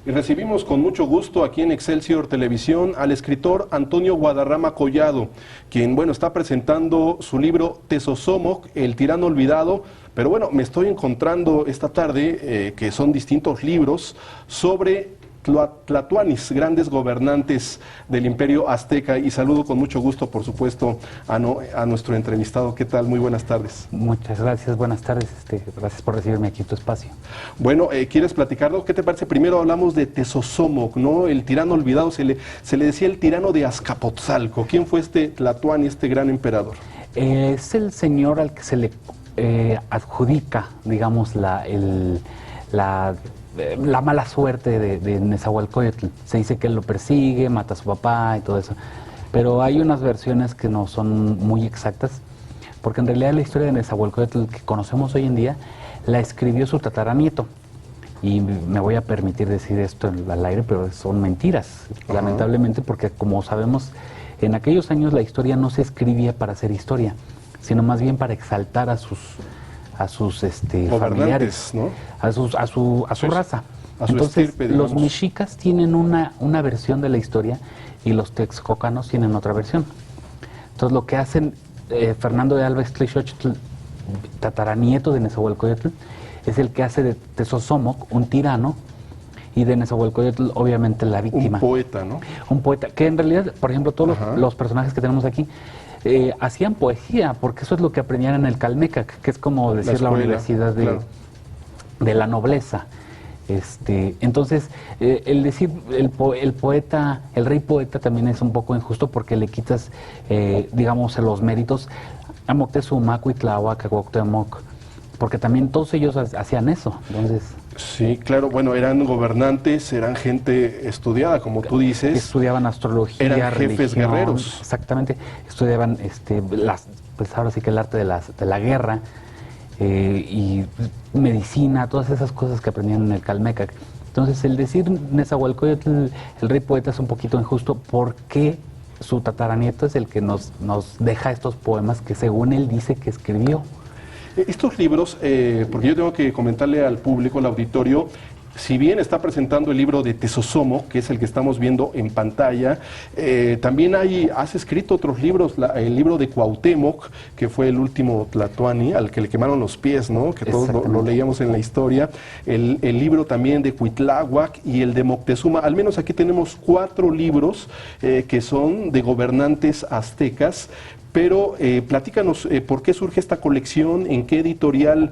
Y recibimos con mucho gusto aquí en Excelsior Televisión al escritor Antonio Guadarrama Collado, quien, bueno, está presentando su libro Tezosomoc, el tirano olvidado. Pero bueno, me estoy encontrando esta tarde que son distintos libros sobre tlatoanis, grandes gobernantes del Imperio Azteca, y saludo con mucho gusto, por supuesto, a nuestro entrevistado. ¿Qué tal? Muy buenas tardes. Muchas gracias, buenas tardes, gracias por recibirme aquí en tu espacio. Bueno, ¿quieres platicarlo? ¿Qué te parece? Primero hablamos de Tezosomoc, ¿no? El tirano olvidado, se le decía el tirano de Azcapotzalco. ¿Quién fue este tlatoani, este gran emperador? Es el señor al que se le adjudica, digamos, la mala suerte de Nezahualcóyotl. Se dice que él lo persigue, mata a su papá y todo eso. Pero hay unas versiones que no son muy exactas, porque en realidad la historia de Nezahualcóyotl que conocemos hoy en día la escribió su tataranieto. Y me voy a permitir decir esto al aire, pero son mentiras, lamentablemente, porque como sabemos, en aquellos años la historia no se escribía para hacer historia, sino más bien para exaltar a sus familiares, ¿no? a su raza. Entonces, los mexicas tienen una versión de la historia y los texcocanos tienen otra versión. Entonces, lo que hacen Fernando de Alba Ixtlilxóchitl, tataranieto de Nezahualcóyotl, es el que hace de Tezosomoc un tirano y de Nezahualcóyotl, obviamente, la víctima. Un poeta, ¿no? Un poeta, que en realidad, por ejemplo, todos los personajes que tenemos aquí hacían poesía, porque eso es lo que aprendían en el Calmecac, que es como decir la universidad de la nobleza. Entonces, el decir el poeta, el rey poeta también es un poco injusto, porque le quitas, digamos, los méritos a Moctezuma, Cuitláhuac, a Cuauhtémoc, porque también todos ellos hacían eso. Entonces, sí, claro, bueno, eran gobernantes, eran gente estudiada, como tú dices. Estudiaban astrología, eran jefes religión, guerreros. Exactamente, estudiaban pues ahora sí que el arte de la guerra y medicina, todas esas cosas que aprendían en el Calmecac. Entonces, el decir Nezahualcóyotl, el rey poeta, es un poquito injusto, porque su tataranieto es el que nos deja estos poemas que según él dice que escribió. Estos libros, porque yo tengo que comentarle al público, al auditorio, si bien está presentando el libro de Tezosomoc, que es el que estamos viendo en pantalla, también has escrito otros libros, el libro de Cuauhtémoc, que fue el último tlatoani al que le quemaron los pies, ¿no? Que todos lo leíamos en la historia, el libro también de Cuitláhuac y el de Moctezuma. Al menos aquí tenemos 4 libros que son de gobernantes aztecas. Pero platícanos por qué surge esta colección, en qué editorial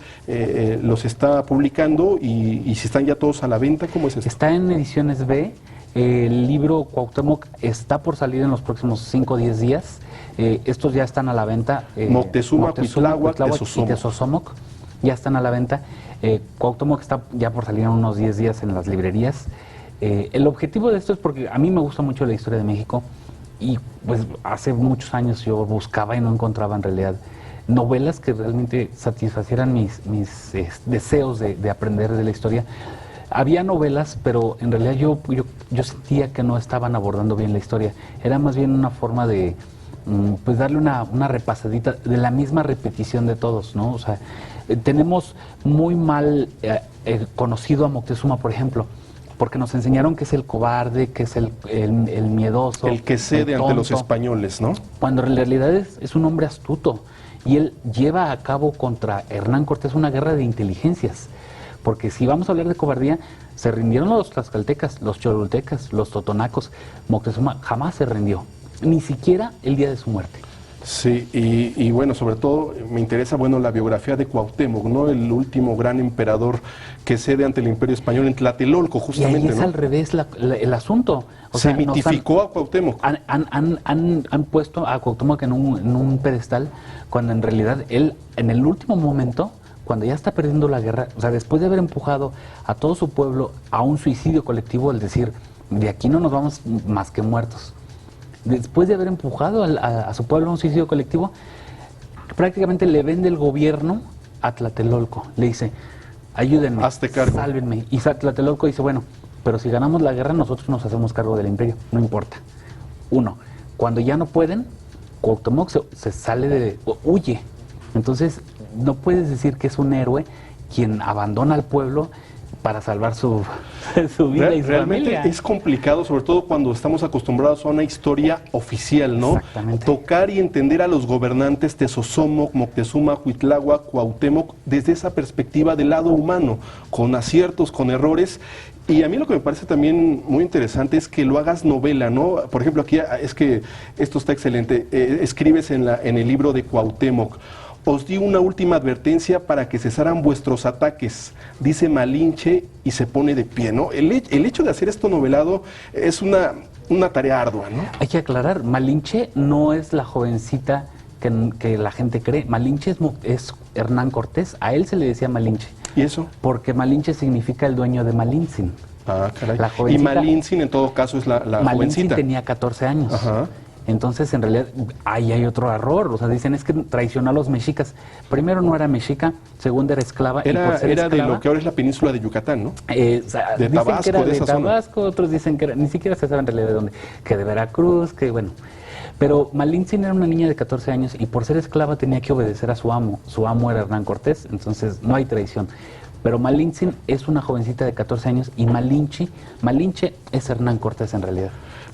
los está publicando y si están ya todos a la venta, ¿cómo es esto? Está en Ediciones B. El libro Cuauhtémoc está por salir en los próximos 5 o 10 días. Estos ya están a la venta. Moctezuma, Cuitláhuac y Tezosomoc ya están a la venta. Cuauhtémoc está ya por salir en unos 10 días en las librerías. El objetivo de esto es porque a mí me gusta mucho la historia de México. Y pues hace muchos años yo buscaba y no encontraba en realidad novelas que realmente satisfacieran mis deseos de aprender de la historia. Había novelas, pero en realidad yo sentía que no estaban abordando bien la historia. Era más bien una forma de pues darle una repasadita de la misma repetición de todos, ¿no? O sea, tenemos muy mal conocido a Moctezuma, por ejemplo, porque nos enseñaron que es el cobarde, que es el miedoso. El que cede ante los españoles, ¿no? Cuando en realidad es un hombre astuto. Y él lleva a cabo contra Hernán Cortés una guerra de inteligencias. Porque si vamos a hablar de cobardía, se rindieron los tlaxcaltecas, los cholultecas, los totonacos. Moctezuma jamás se rindió, ni siquiera el día de su muerte. Sí, y bueno, sobre todo me interesa, bueno, la biografía de Cuauhtémoc, ¿no? El último gran emperador que cede ante el Imperio Español en Tlatelolco, justamente, y ahí es, ¿no?, al revés el asunto. O sea, mitificó a Cuauhtémoc. Han puesto a Cuauhtémoc en un pedestal, cuando en realidad él, en el último momento, cuando ya está perdiendo la guerra, o sea, después de haber empujado a todo su pueblo a un suicidio colectivo, al decir, de aquí no nos vamos más que muertos. Después de haber empujado a su pueblo a un suicidio colectivo, prácticamente le vende el gobierno a Tlatelolco. Le dice, ayúdenme, hazte cargo, sálvenme. Y Tlatelolco dice, bueno, pero si ganamos la guerra, nosotros nos hacemos cargo del imperio, no importa. Cuando ya no pueden, Cuauhtémoc se sale huye. Entonces, no puedes decir que es un héroe quien abandona al pueblo para salvar su, su vida y su Realmente familia. es complicado, sobre todo cuando estamos acostumbrados a una historia oficial, ¿no? Exactamente. Tocar y entender a los gobernantes Tezosomoc, Moctezuma, Cuitláhuac, Cuauhtémoc, desde esa perspectiva del lado humano, con aciertos, con errores. Y a mí lo que me parece también muy interesante es que lo hagas novela, ¿no? Por ejemplo, aquí es que esto está excelente. Escribes en el libro de Cuauhtémoc: os di una última advertencia para que cesaran vuestros ataques, dice Malinche y se pone de pie, ¿no? El hecho de hacer esto novelado es una tarea ardua, ¿no? Hay que aclarar, Malinche no es la jovencita que la gente cree. Malinche es Hernán Cortés, a él se le decía Malinche. ¿Y eso? Porque Malinche significa el dueño de Malintzin. Ah, caray. La Y jovencita- Malintzin en todo caso es la Malintzin jovencita. tenía 14 años. Ajá. Entonces, en realidad, ahí hay otro error. O sea, dicen, es que traicionó a los mexicas. Primero, no era mexica. Segundo, era esclava. Y por Era ser de esclava, lo que ahora es la península de Yucatán, ¿no? o sea, de dicen Tabasco, que era de de esa zona. Tabasco, otros dicen que era, ni siquiera se sabe en realidad de dónde, que de Veracruz, que bueno. Pero Malintzin era una niña de 14 años y por ser esclava tenía que obedecer a su amo. Su amo era Hernán Cortés, entonces no hay traición. Pero Malintzin es una jovencita de 14 años y Malinche es Hernán Cortés en realidad.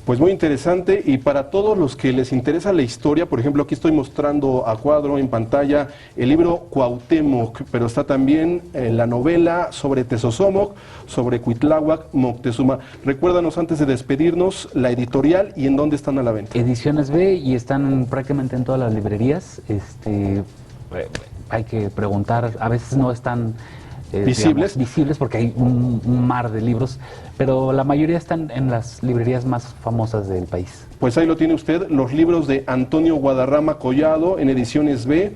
Pues muy interesante, y para todos los que les interesa la historia, por ejemplo, aquí estoy mostrando a cuadro en pantalla el libro Cuauhtémoc, pero está también la novela sobre Tezosomoc, sobre Cuitláhuac, Moctezuma. Recuérdanos antes de despedirnos la editorial y en dónde están a la venta. Ediciones B y están prácticamente en todas las librerías. Hay que preguntar, a veces no están ¿Visibles? visibles porque hay un mar de libros, pero la mayoría están en las librerías más famosas del país. Pues ahí lo tiene usted, los libros de Antonio Guadarrama Collado en ediciones B,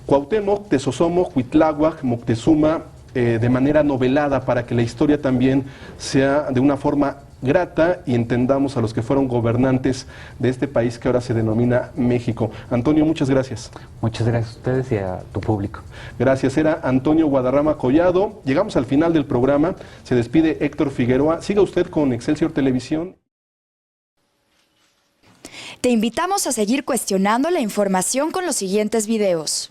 Cuauhtémoc, Tezosomoc, Cuitláhuac, Moctezuma, de manera novelada para que la historia también sea de una forma grata y entendamos a los que fueron gobernantes de este país que ahora se denomina México. Antonio, muchas gracias. Muchas gracias a ustedes y a tu público. Gracias, era Antonio Guadarrama Collado. Llegamos al final del programa, se despide Héctor Figueroa. Siga usted con Excelsior Televisión. Te invitamos a seguir cuestionando la información con los siguientes videos.